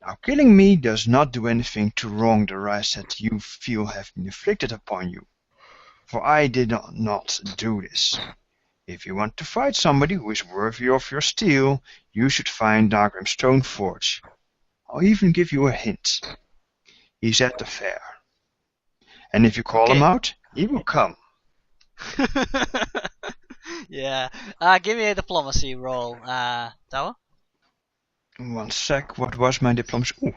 Now, killing me does not do anything to wrong the rights that you feel have been inflicted upon you. For I did not do this. If you want to fight somebody who is worthy of your steel, you should find Nargrim Stoneforge. I'll even give you a hint. He's at the fair. And if you call him out, he will come. Yeah. Give me a diplomacy roll, Tower. 1 sec, what was my diplomacy? Ooh.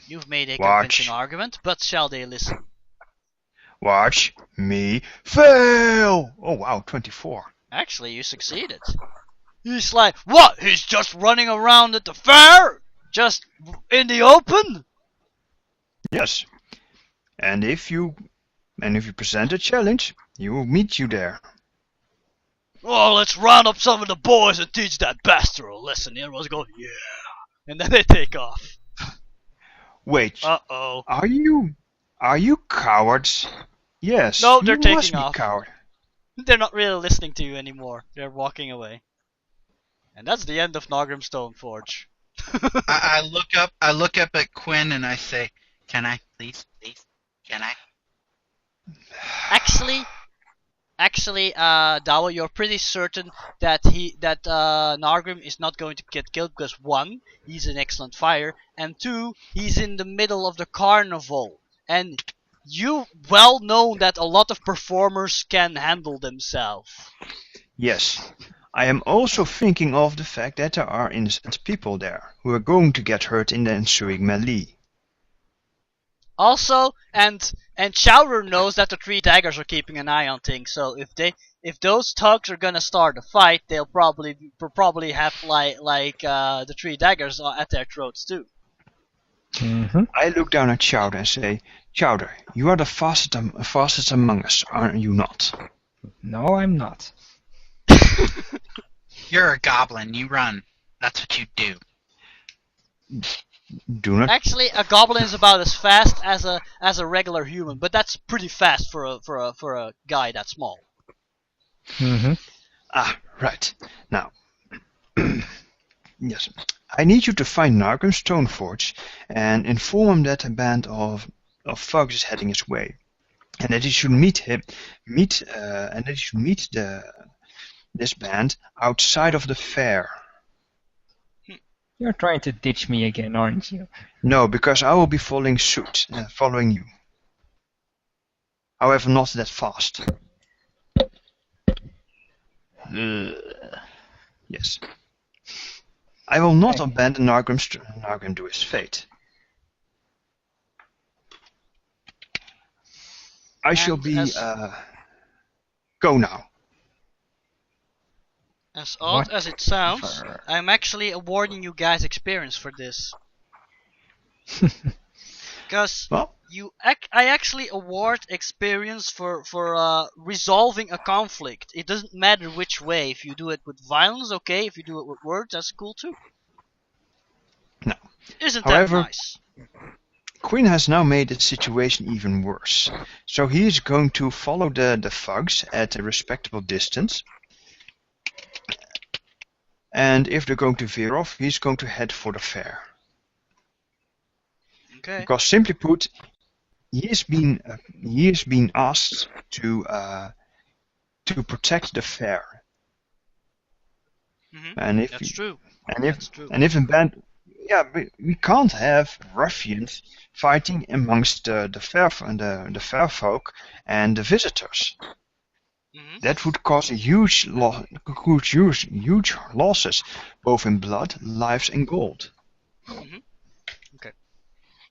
You've made a convincing argument, but shall they listen? Watch me fail! Oh wow, 24. Actually, you succeeded. He's like, what? He's just running around at the fair? Just in the open? Yes. And if you present a challenge, he will meet you there. Oh, let's round up some of the boys and teach that bastard a lesson. Everyone's going, yeah. And then they take off. Wait. Uh-oh. Are you cowards? Yes. No, they're you taking must be off. Coward. They're not really listening to you anymore. They're walking away. And that's the end of Nargrim Stoneforge. I look up at Quin and I say, "Can I, please, can I?" Actually, Dawa, you're pretty certain that Nargrim is not going to get killed because 1, he's an excellent fighter, and 2, he's in the middle of the carnival, and you well know that a lot of performers can handle themselves. Yes. I am also thinking of the fact that there are innocent people there who are going to get hurt in the ensuing melee. Also, and Chowder knows that the 3 daggers are keeping an eye on things. So if those thugs are gonna start a fight, they'll probably have like the 3 daggers at their throats too. Mm-hmm. I look down at Chowder and say, Chowder, you are the fastest among us, are you not? No, I'm not. You're a goblin. You run. That's what you do. Do not. Actually, a goblin is about as fast as a regular human, but that's pretty fast for a guy that small. Mm-hmm. Ah, right. Now, yes, I need you to find Nargrim Stoneforge and inform him that a band of thugs is heading his way, and that he should meet this band outside of the fair. You're trying to ditch me again, aren't you? No, because I will be following suit, following you. However, not that fast. Yes. I will not abandon Nargrim to his fate. I shall be... go now. As odd as it sounds, I'm actually awarding you guys experience for this. Because I actually award experience for resolving a conflict. It doesn't matter which way. If you do it with violence, okay. If you do it with words, that's cool too. No. Isn't However, that nice? Quin has now made the situation even worse. So he is going to follow the thugs at a respectable distance. And if they're going to veer off, he's going to head for the fair. Okay. Because simply put, he has been asked to protect the fair. Mm-hmm. And if that's true. And if a band, we can't have ruffians fighting amongst the fair folk and the visitors. Mm-hmm. That would cause huge losses, both in blood, lives, and gold. Mm-hmm. Okay.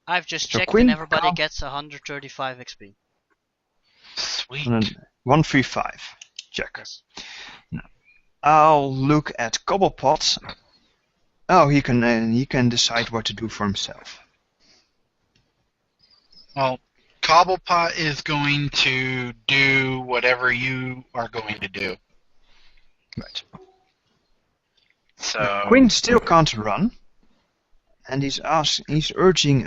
I've just So checked Quin, and everybody gets 135 XP. Sweet. 135. Check. Yes. Now, I'll look at Cobblepot. Oh, he can decide what to do for himself. Well, Cobblepot is going to do whatever you are going to do. Right. So Quin still can't run, and he's urging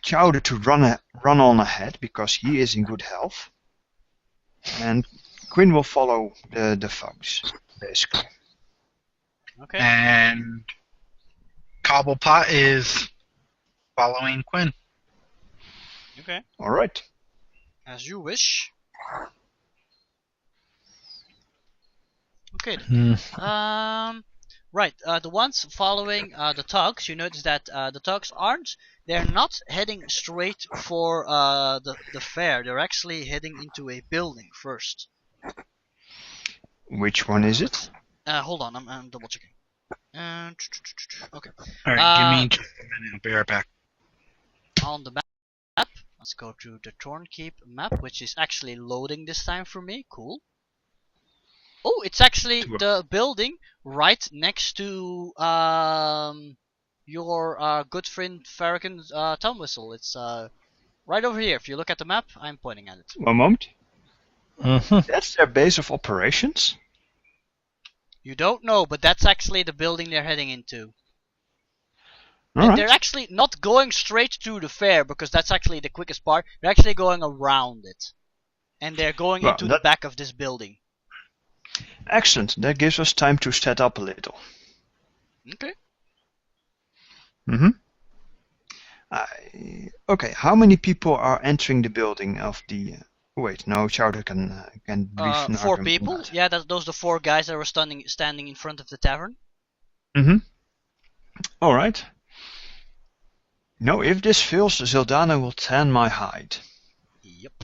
Chowder to run on ahead because he is in good health, and Quin will follow the thugs, basically. Okay. And Cobblepot is following Quin. Okay. All right. As you wish. Okay. Right. The ones following the tugs, you notice that the tugs they're not heading straight for the fair. They're actually heading into a building first. Which one is it? Hold on, I'm double checking. Okay. Alright, give me just a minute. I'll be right back. On the map, let's go to the Thornkeep map, which is actually loading this time for me. Cool. Oh, it's actually the building right next to your good friend Farrakhan's Tom Whistle. It's right over here. If you look at the map, I'm pointing at it. One moment. Mm-hmm. That's their base of operations? You don't know, but that's actually the building they're heading into. All right. They're actually not going straight to the fair, because that's actually the quickest part. They're actually going around it. And they're going into the back of this building. Excellent. That gives us time to set up a little. Okay. Mm-hmm. Okay, how many people are entering the building of the... wait, no, Chowder can brief 4 people. Yeah, those are the 4 guys that were standing in front of the tavern. Mm-hmm. All right. No, if this fails, Zildana will tan my hide. Yep.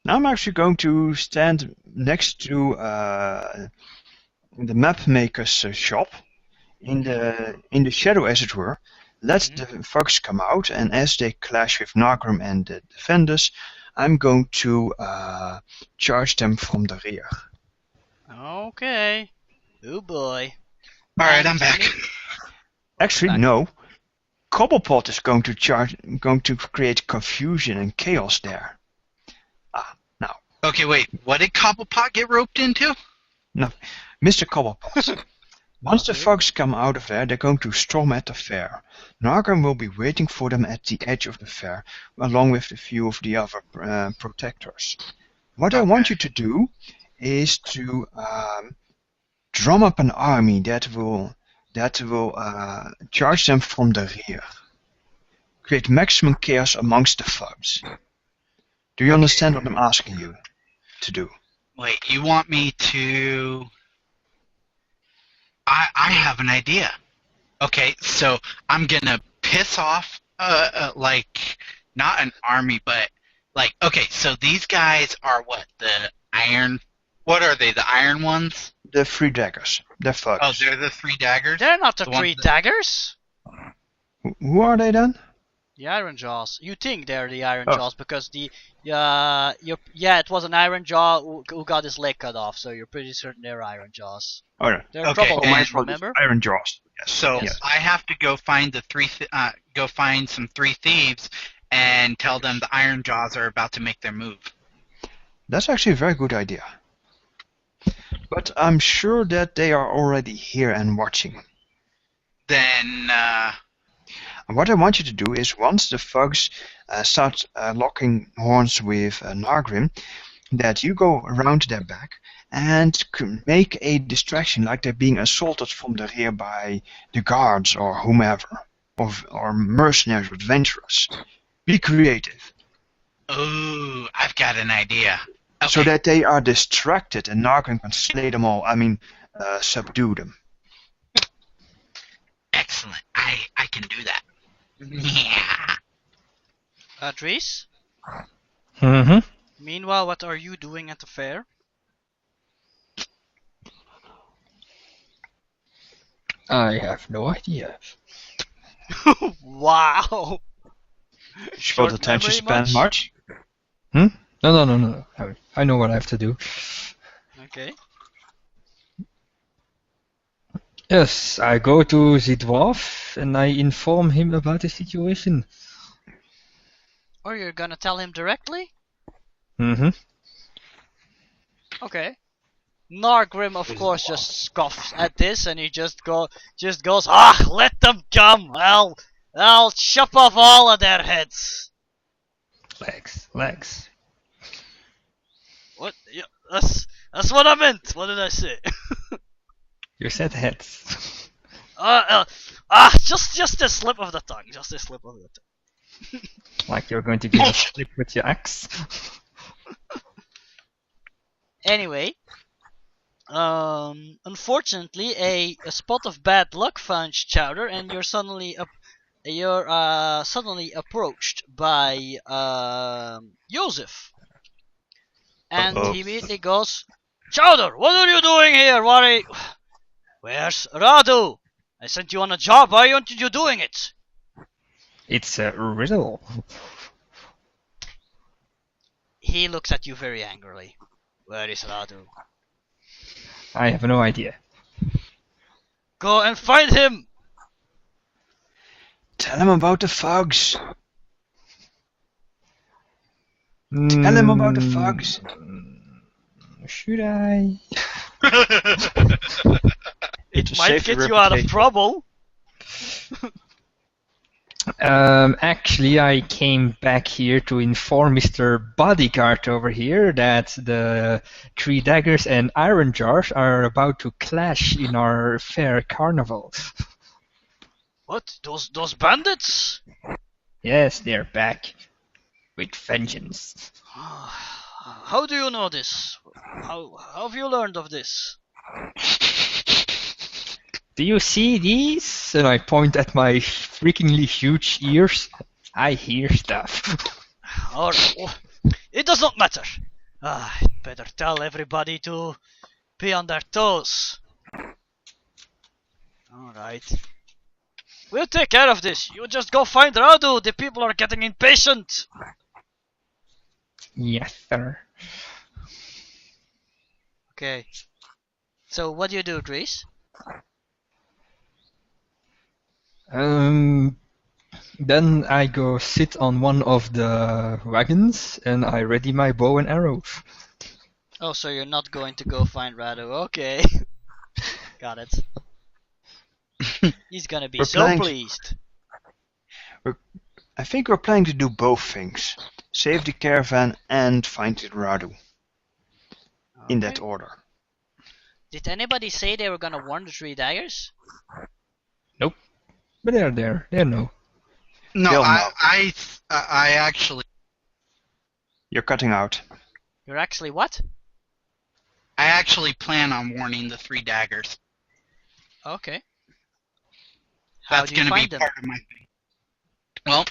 Now I'm actually going to stand next to the map maker's shop, in the shadow, as it were. Let the thugs come out, and as they clash with Nagrum and the defenders, I'm going to charge them from the rear. Okay. Oh boy. Alright, I'm back. Actually, no. Cobblepot is going to create confusion and chaos there. Now. Okay, wait. What did Cobblepot get roped into? No, Mr. Cobblepot. Once the thugs come out of there, they're going to storm at the fair. Nagrum will be waiting for them at the edge of the fair, along with a few of the other protectors. What I want you to do is to drum up an army that will charge them from the rear. Create maximum chaos amongst the thugs. Do you understand what I'm asking you to do? Wait, you want me to... I have an idea. Okay, so I'm gonna piss off, like, not an army, but, like, okay, so these guys are what, what are they, the iron ones? The 3 daggers. They're thugs. Oh, they're the 3 daggers? They're not the 3 daggers. Who are they then? The Iron Jaws. You think they're the Iron Jaws because it was an Iron Jaw who got his leg cut off, so you're pretty certain they're Iron Jaws. Oh, yeah. They're trouble, remember? Iron Jaws. Yes. So yes. I have to go find go find some 3 thieves and tell them the Iron Jaws are about to make their move. That's actually a very good idea. But I'm sure that they are already here and watching. Then, And what I want you to do is, once the thugs start locking horns with Nagrim, that you go around their back and make a distraction, like they're being assaulted from the rear by the guards or whomever, or mercenaries or adventurers. Be creative. ooh, I've got an idea. Okay. So that they are distracted and Nagrim can slay them all, subdue them. Excellent. I can do that. Yeah. Dries? Mm-hmm. Meanwhile, what are you doing at the fair? I have no idea. Wow! Short attention span much? No. I know what I have to do. Okay. Yes, I go to the dwarf and I inform him about the situation. Or you're gonna tell him directly? Mm-hmm. Okay. Nargrim, of course, just scoffs at this, and he just goes, "Ah, let them come! I'll chop off all of their heads." Legs. What? Yeah, that's what I meant. What did I say? You said heads. Just a slip of the tongue. Just a slip of the tongue. Like you're going to give a slip with your axe. Anyway, unfortunately, a spot of bad luck found Chowder, and you're suddenly approached by Joseph, and Uh-oh. he immediately goes, "Chowder, what are you doing here? Where's Radu? I sent you on a job. Why aren't you doing it?" It's a riddle. He looks at you very angrily. "Where is Radu? I have no idea. Go and find him!" Tell him about the fogs. Tell him about the fogs. Should I? It To might save get your you out of reputation. trouble. Actually, I came back here to inform Mr. Bodyguard over here that the Three Daggers and Iron Jars are about to clash in our fair carnival. What? Those bandits? Yes, they're back with vengeance. How do you know this? How have you learned of this? Do you see these? And I point at my freakingly huge ears. I hear stuff. Or it does not matter. I'd better tell everybody to be on their toes. Alright. We'll take care of this. You just go find Radu. The people are getting impatient. Yes, sir. Okay. So what do you do, Dries? Then I go sit on one of the wagons and I ready my bow and arrow. Oh, so you're not going to go find Radu. Okay. Got it. He's gonna be We're so planning to- pleased. I think we're planning to do both things. Save the caravan and find Radu. In that Okay. order. Did anybody say they were gonna warn the Three Daggers? But they're there. They know. No, They'll I, know. I actually, You're cutting out. You're actually what? I actually plan on warning the Three Daggers. Okay. How That's do you going to be find them? part of my thing. Well,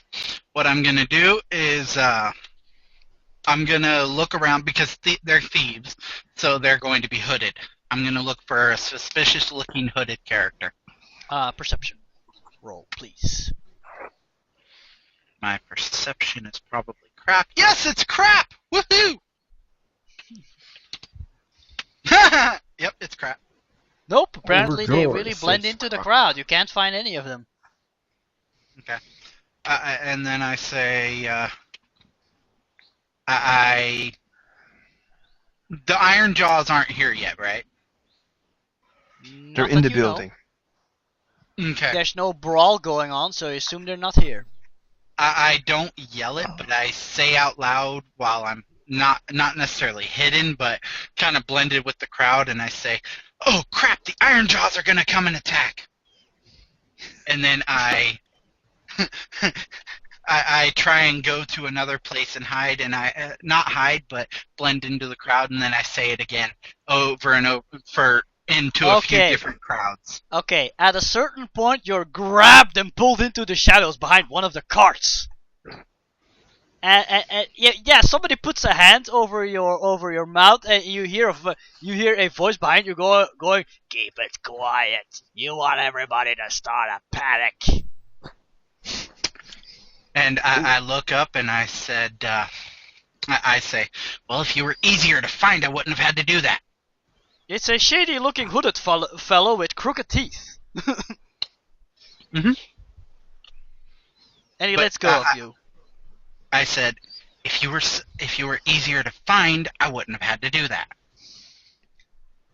what I'm going to do is I'm going to look around because they're thieves, so they're going to be hooded. I'm going to look for a suspicious-looking hooded character. Perception roll, please. My perception is probably crap. Yes, it's crap! Woohoo! Yep, it's crap. Nope. Apparently they Overjoyed, really blend says into the Croc. crowd. You can't find any of them. Okay. And then I say, the Iron Jaws aren't here yet, right? They're Not in that the you know. building. Okay. There's no brawl going on, so I assume they're not here. I don't yell it, but I say out loud while I'm not necessarily hidden, but kind of blended with the crowd, and I say, "Oh crap! The Iron Jaws are gonna come and attack!" And then I try and go to another place and hide, and I not hide, but blend into the crowd, and then I say it again over and over into a few Okay. different crowds. Okay, at a certain point, you're grabbed and pulled into the shadows behind one of the carts. And yeah, somebody puts a hand over your mouth, and you hear a voice behind you going, "Keep it quiet. You want everybody to start a panic." And I look up and I said, I say, "Well, if you were easier to find, I wouldn't have had to do that." It's a shady-looking hooded fellow with crooked teeth. Mhm. And he But, lets go of you. I said, if you were easier to find, I wouldn't have had to do that."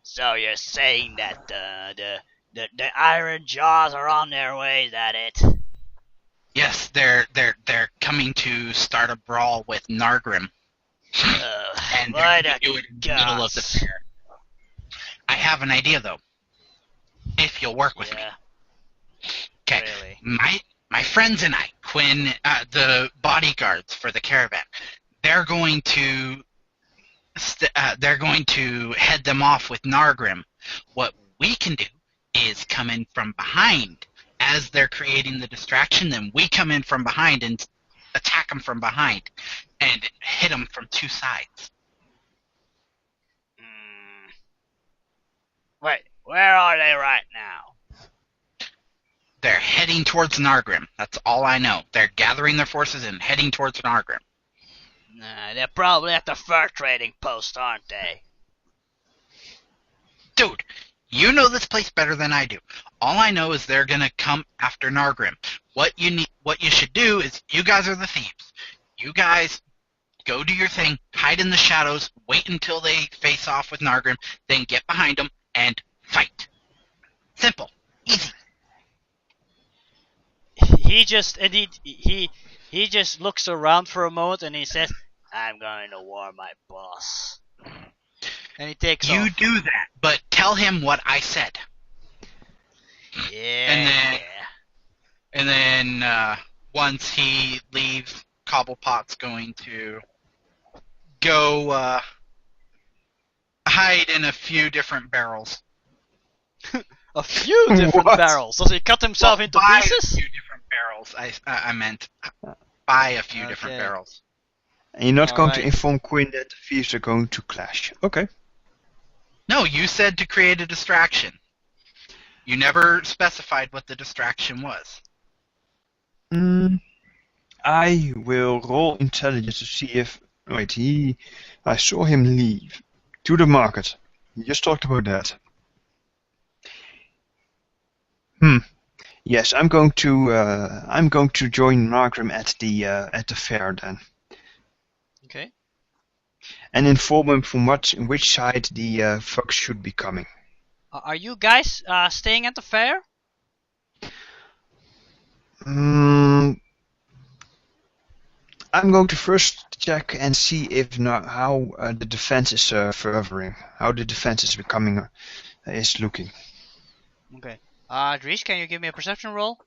So you're saying that the Iron Jaws are on their way? Is that it? Yes, they're coming to start a brawl with Nargrim, and By they're the going to do it in the middle of the gods. fair. I have an idea though. if you'll work with me. Yeah. Okay. Really. My friends and I, Quin, the bodyguards for the caravan, they're going to head them off with Nargrim. What we can do is come in from behind as they're creating the distraction. Then we come in from behind and attack them from behind and hit them from two sides. Wait, where are they right now? They're heading towards Nargrim. That's all I know. They're gathering their forces and heading towards Nargrim. Nah, they're probably at the fur trading post, aren't they? Dude, you know this place better than I do. All I know is they're gonna come after Nargrim. What you should do is, you guys are the thieves. You guys go do your thing, hide in the shadows, wait until they face off with Nargrim, then get behind them and fight. Simple, easy. He just looks around for a moment and he says, "I'm going to warn my boss." And he takes off. You do that, but tell him what I said. Yeah. And then once he leaves, Cobblepot's going to go hide in a few different barrels. A few different What? barrels. Does he cut himself into buy pieces? a few different barrels. I meant buy a few different Okay. barrels. And you're not going to Alright. inform Quin that the thieves are going to clash. Okay. No, you said to create a distraction. You never specified what the distraction was. I will roll intelligence to see if... Wait, I saw him leave. To the market. You just talked about that. Yes, I'm going to join Markram at the fair then, Okay. and inform him from which side the fox should be coming. Are you guys staying at the fair? I'm going to first check and see if how the defense is furthering, how the defense is becoming, is looking. Okay. Dries, can you give me a perception roll?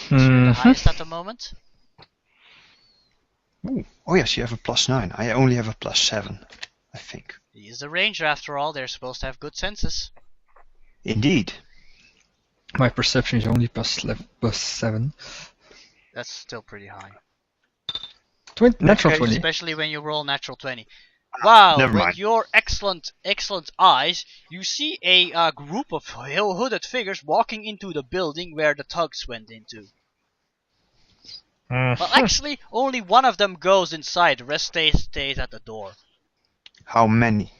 You're the highest at the moment. Ooh. Oh yes, you have a +9. I only have a +7, I think. He is a ranger after all. They're supposed to have good senses. Indeed. My perception is only +7. That's still pretty high. Natural Okay. 20. Especially when you roll natural 20. Wow, never with mind. your excellent eyes, you see a group of hooded figures walking into the building where the thugs went into. Well, actually, only one of them goes inside. The rest stays at the door. How many?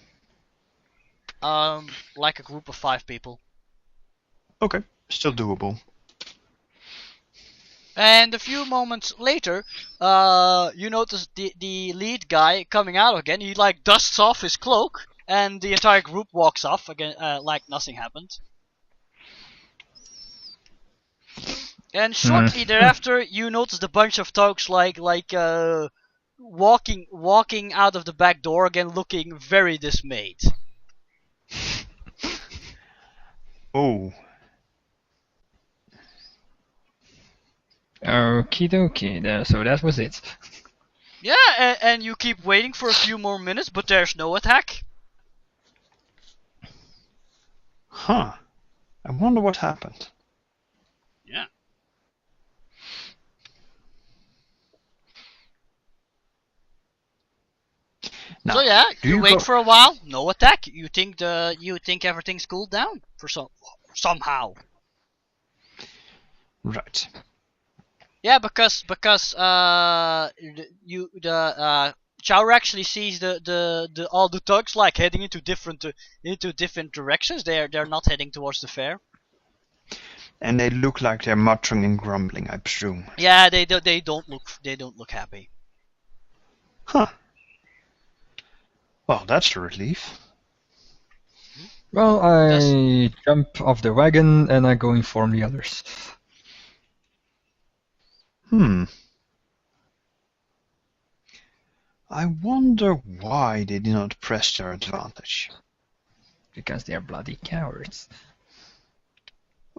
Like a group of 5 people. Okay, still doable. And a few moments later, you notice the lead guy coming out again. He like dusts off his cloak, and the entire group walks off again, like nothing happened. And shortly thereafter, you notice a bunch of thugs walking out of the back door again, looking very dismayed. Oh, Okie dokie, so that was it. Yeah, and you keep waiting for a few more minutes, but there's no attack. huh. I wonder what happened. Yeah. Now, So yeah, do you you wait go- for a while, no attack. You think everything's cooled down for somehow. Right. Yeah, because Chowder actually sees the all the thugs like heading into different directions. They're not heading towards the fair. And they look like they're muttering and grumbling, I presume. Yeah, they don't look happy. Huh. Well, that's a relief. Well, I jump off the wagon and I go inform the others. I wonder why they did not press their advantage. Because they're bloody cowards.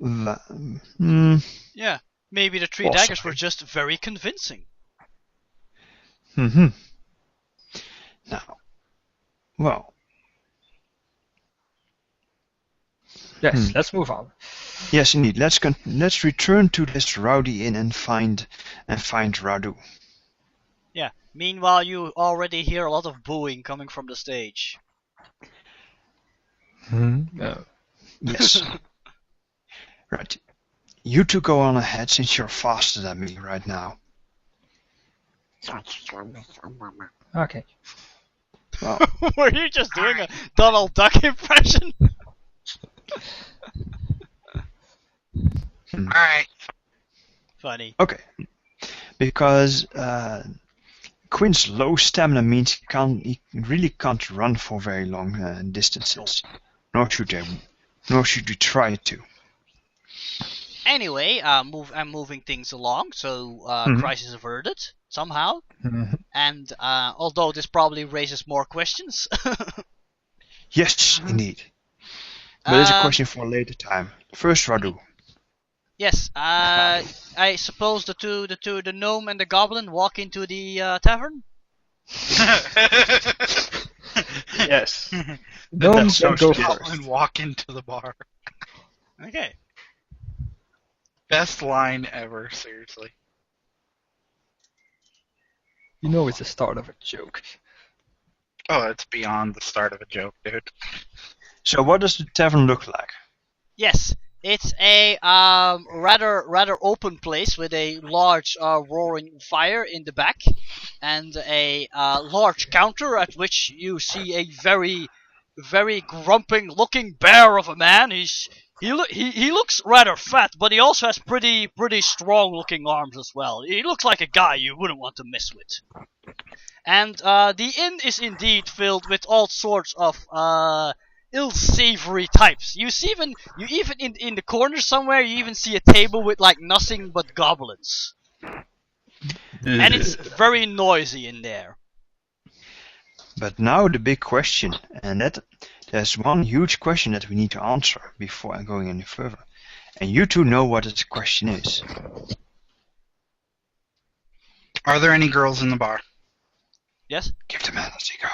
Yeah, maybe the three Possibly. daggers were just very convincing. Mm-hmm. Now, well, Yes, let's move on. yes, indeed. Let's return to this rowdy inn and find Radu. Yeah. Meanwhile, you already hear a lot of booing coming from the stage. Yes. Right. You two go on ahead since you're faster than me right now. Okay. Well, Were you just doing a Donald Duck impression? Alright. Funny. okay. Because Quin's low stamina means he really can't run for very long distances. Nor should he try to. Anyway, I'm moving things along, so crisis averted somehow. And although this probably raises more questions. Yes, indeed. But it's a question for a later time. First, Radu. Yes, I suppose the gnome and the goblin walk into the tavern. Yes. Don't go first. And walk into the bar. Okay. Best line ever, seriously. You know it's the start of a joke. Oh, it's beyond the start of a joke, dude. So what does the tavern look like? Yes, it's a rather open place with a large roaring fire in the back, and a large counter at which you see a very grumping looking bear of a man. He looks rather fat, but he also has pretty strong looking arms as well. He looks like a guy you wouldn't want to mess with. And the inn is indeed filled with all sorts of ill-savory types. You even in the corner somewhere, you even see a table with like nothing but goblins. And it's very noisy in there. But now the big question, and there's one huge question that we need to answer before going any further. And you two know what the question is. Are there any girls in the bar? Yes? Give the man a cigar.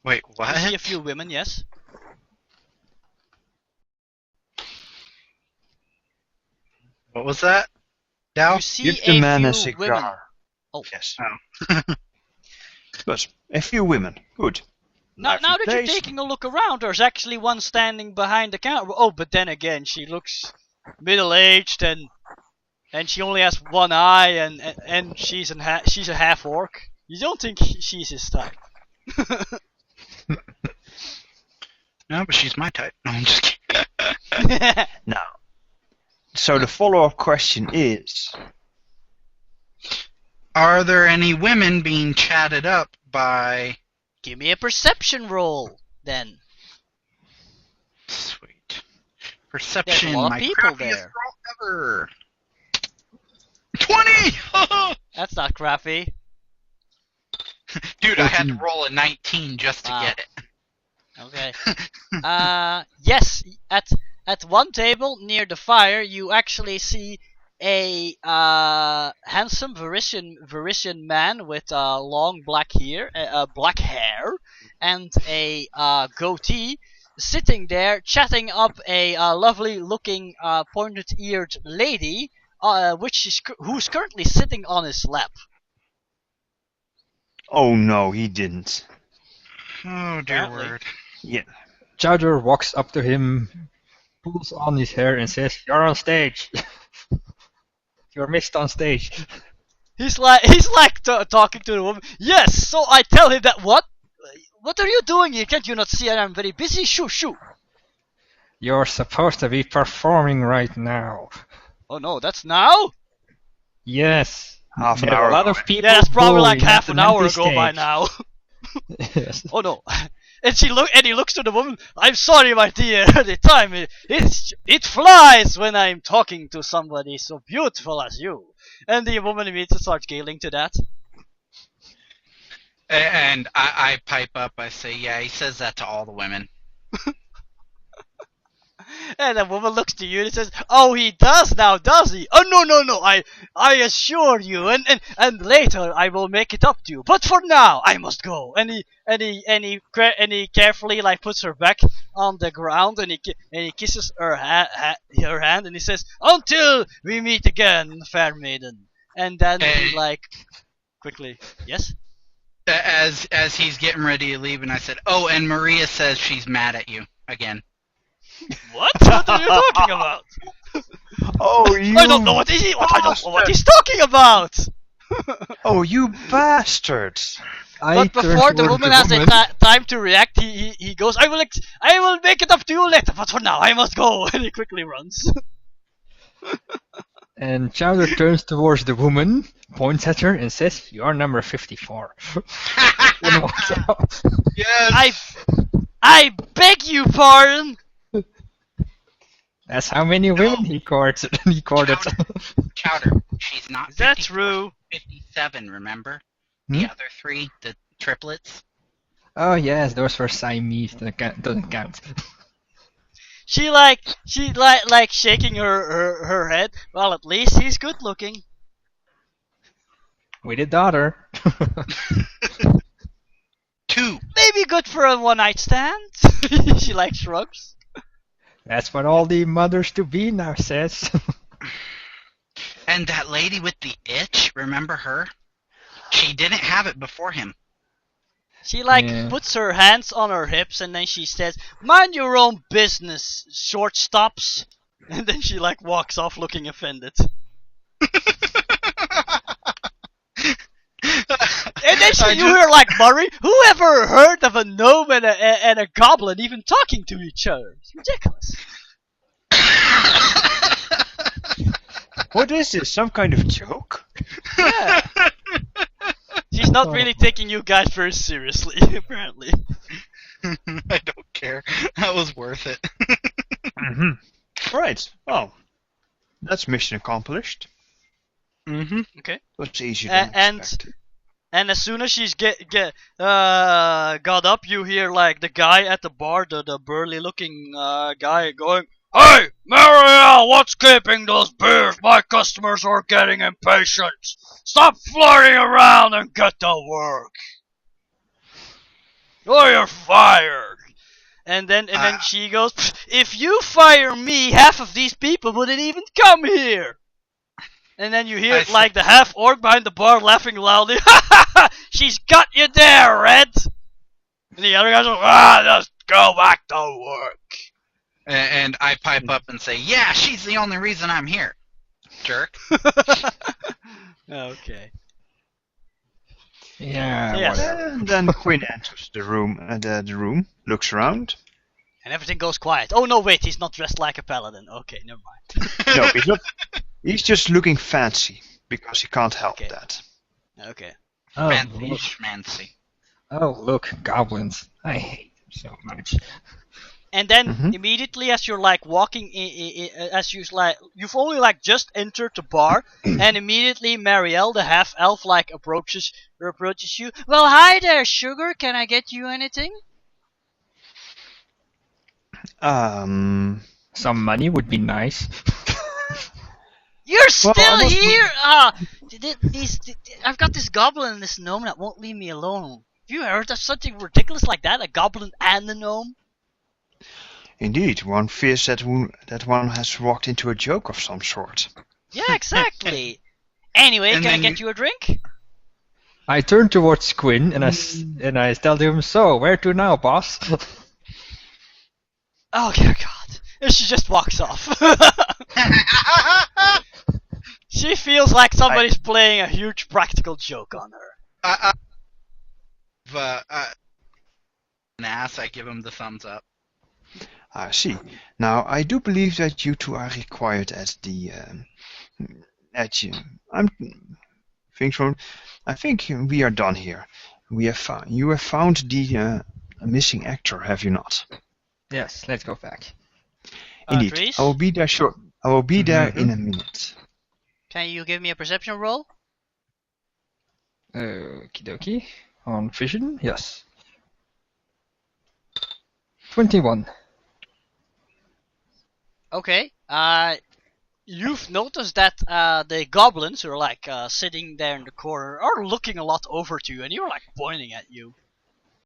Wait, You what? see a few women, yes? What was that? Dow? You see Give the man a few cigar. women. Oh. Yes. Oh. But a few women. Good. Now Lively that you're place. taking a look around, there's actually one standing behind the counter. Oh, but then again, she looks middle-aged and she only has one eye, and she's a half orc. You don't think she's his type? No, but she's my type. No, I'm just kidding. Now, so the follow-up question is, Are there any women being chatted up by... Give me a perception roll, then. Sweet. Perception, There's a lot of my people crappiest there. roll ever. 20! That's not crappy. Dude, I had to roll a 19 just to Wow. get it. Okay. Yes, at one table near the fire, you actually see a handsome Varisian man with long black hair and a goatee, sitting there chatting up a lovely looking pointed-eared lady, who's currently sitting on his lap. oh no, he didn't. Oh, dear Apparently. word. Yeah. Chowder walks up to him, pulls on his hair and says, "You're on stage. You're missed on stage." He's like talking to the woman. Yes, so I tell him that what? What are you doing here? Can't you not see I'm very busy? Shoo. You're supposed to be performing right now. Oh no, that's now? Yes. Half an There are hour a lot ago. of people. Yeah, that's probably like booing half at an the hour empty ago by stage. now. Yes. Oh no. And he looks to the woman. I'm sorry, my dear. The time it flies when I'm talking to somebody so beautiful as you. And the woman immediately starts giggling to that. And I pipe up. I say, yeah, he says that to all the women. And the woman looks to you and says, "Oh, he does now, does he? Oh, no, I assure you, and later I will make it up to you. But for now, I must go." And he carefully like puts her back on the ground, and he kisses her her hand, and he says, "Until we meet again, fair maiden." And then he like quickly, yes. As he's getting ready to leave, and I said, "Oh, and Maria says she's mad at you again." What? What are you talking about? Oh, you... I don't know what I don't know what he's talking about. Oh, you bastard! But before the woman has time to react, he goes, I will make it up to you later, but for now I must go." And he quickly runs. And Chowder turns towards the woman, points at her, and says, "You are number 54. Yes. I beg you pardon. That's how many women he courted. Chowder. She's not 54. Is that true? 57, remember? The other three, the triplets. Oh yes, those were Siamese. Doesn't count. She shaking her head. Well, at least he's good looking. With a daughter. 2. Maybe good for a one-night stand. She like shrugs. That's what all the mothers-to-be now says. And that lady with the itch, remember her? She didn't have it before him. She puts her hands on her hips, and then she says, "Mind your own business, shortstops." And then she walks off looking offended. And then you hear Murray, who ever heard of a gnome and a goblin even talking to each other? It's ridiculous. What is this? Some kind of joke? Yeah. She's not really taking you guys very seriously, apparently. I don't care. That was worth it. Right. Well, that's mission accomplished. Okay. That's easier than expected. And as soon as she's got up, you hear the guy at the bar, the burly looking guy going, "Hey, Marielle, what's keeping those beers? My customers are getting impatient. Stop flirting around and get to work. Or you're fired." And then she goes, "If you fire me, half of these people wouldn't even come here." And then you hear the half orc behind the bar laughing loudly. "She's got you there, Red." And the other guys go, "Just go back to work." And I pipe up and say, "Yeah, she's the only reason I'm here, jerk." Okay. Yeah. Yes. And then Quin enters the room, looks around. And everything goes quiet. Oh no, wait, he's not dressed like a paladin. Okay, never mind. No, he's not. He's just looking fancy because he can't help that. Okay. Oh, Fancy. Oh, look, goblins. I hate them so much. And then immediately as you're walking as you've only just entered the bar, and immediately Marielle, the half elf, approaches you. "Well, hi there, sugar. Can I get you anything?" Some money would be nice. You're still here? I've got this goblin and this gnome that won't leave me alone. Have you heard of something ridiculous like that? A goblin and a gnome? Indeed, one fears that one has walked into a joke of some sort. Yeah, exactly. Anyway, can I get you a drink? I turn towards Quin and I tell him, "So, where to now, boss?" Oh, dear God. And she just walks off. She feels like somebody's playing a huge practical joke on her. An ass, I give him the thumbs up. I see. Now, I do believe that you two are required at the... I think we are done here. You have found the missing actor, have you not? Yes, let's go back. Indeed. Dries? I will be there I will be there in a minute. Can you give me a perception roll? Okie dokie. On vision, yes. 21. Okay. You've noticed that the goblins who are like sitting there in the corner are looking a lot over to you, and you're like pointing at you.